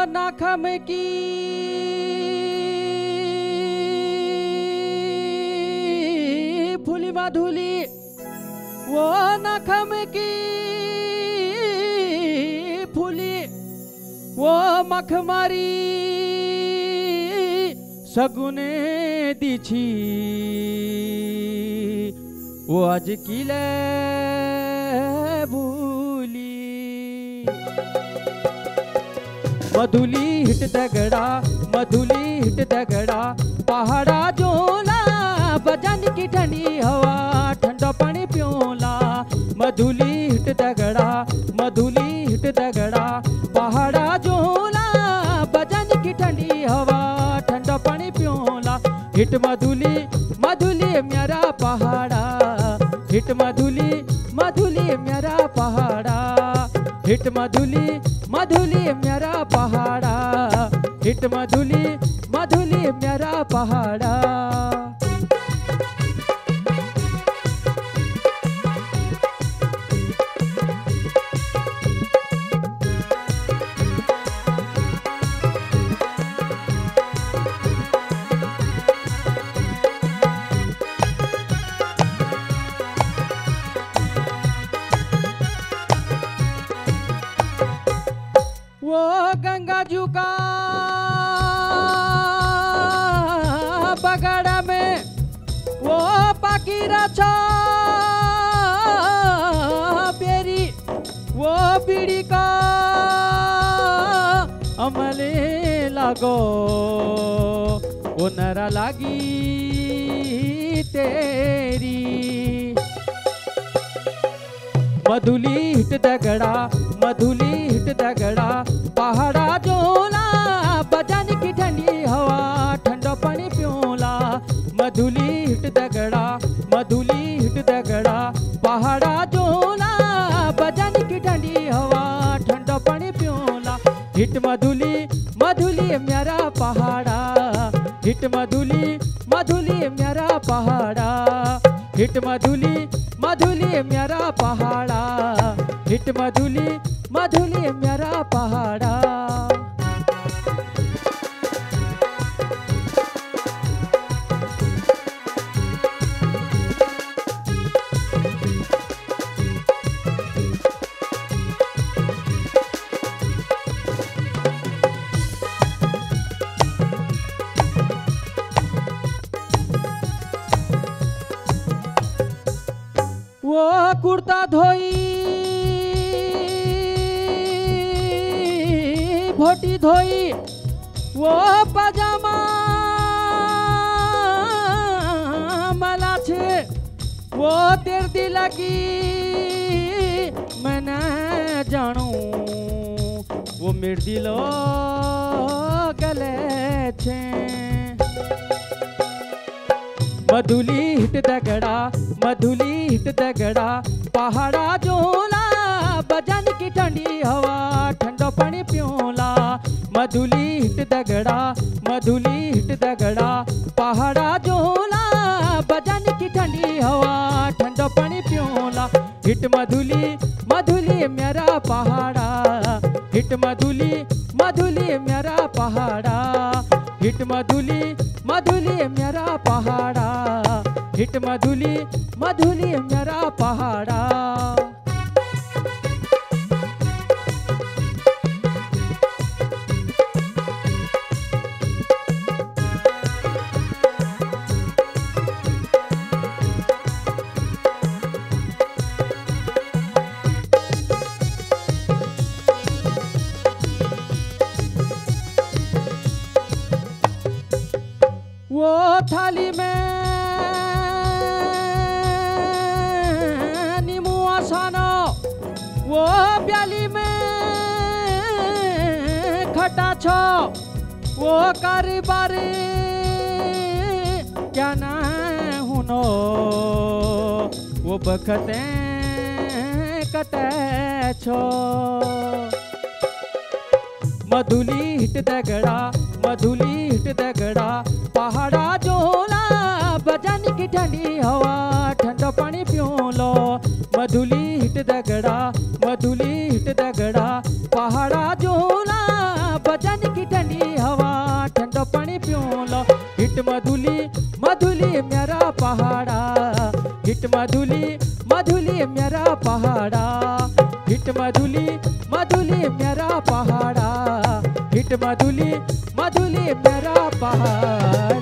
नाखम की फूली मधुली, वो नाखम की फूली, वो मखमारी सगुने दिछी, वो आज किले भूली। मधुली हिट दगड़ा, मधुली हिट दगड़ा, पहाड़ा जोला, बजान की ठंडी हवा, ठंडा पानी प्योला। मधुली हिट दगड़ा, मधुली हिट दगड़ा, पहाड़ा जोला, बजान की ठंडी हवा, ठंडा पानी प्योला। हिट मधुली, मधुली मेरा पहाड़ा, हिट मधुली, मधुली मेरा पहाड़ा, हिट मधुली, मधुली मेरा पहाड़ा, हिट मधुली, मधुली मेरा पहाड़ा। वो गंगा जू का बगड़ा में वो पाकीरा छा बेरी, वो बीड़ी का अमले लागो, वो नरा लागी तेरी। मधुली हिट दगड़ा, मधुली हिट दगड़ा, पहाड़ा जोला, बजान की ठंडी हवा, ठंडा पानी प्योला। मधुली हिट दगड़ा, मधुली हिट दगड़ा, पहाड़ा जोला, बजान की ठंडी हवा, ठंडा पानी प्योला। हिट मधुली, मधुली मेरा पहाड़ा, हिट मधुली, मधुली मेरा पहाड़ा, हिट मधुली, मधुली मेरा पहाड़ा, हिट मधुली, मधुली मेरा पहाड़ा। वो कुर्ता धोई भोटी धोई, वो पजामा मला छे, वो तेर दी लगी मैं न जानू, वो मेर दिलो गले छे। मधुली हिट दगड़ा, मधुली हिट दगड़ा, पहाड़ा जोला, बजान की ठंडी हवा, ठंडा पानी प्योला। मधुली हिट दगड़ा, मधुली हिट दगड़ा, पहाड़ा जोला, बजान की ठंडी हवा, ठंडा पानी प्योला। हिट मधुली, मधुली मेरा पहाड़ा, हिट मधुली, मधुली मेरा पहाड़ा, हिट मधुली, मधुली मेरा पहाड़ा, हिट मधुली, मधुली मेरा पहाड़ा। वो थाली में नींबू आसानो, वो प्याली में खटा छो, वो कारीबारी क्या ना हुनो, वो बखते कटे छो। मधुली हिट दगड़ा, मधुली हिट दगड़ा, पहाड़ा जोला, बजान की ठंडी हवा, ठंडा पानी प्योलो। मधुली हिट दगड़ा, मधुली हिट दगड़ा, पहाड़ा जोला, बजान मधुली मधुली मेरा पहाड़ा, हिट मधुली मधुली मेरा पहाड़ा, हिट मधुली मधुली मेरा पहाड़ा।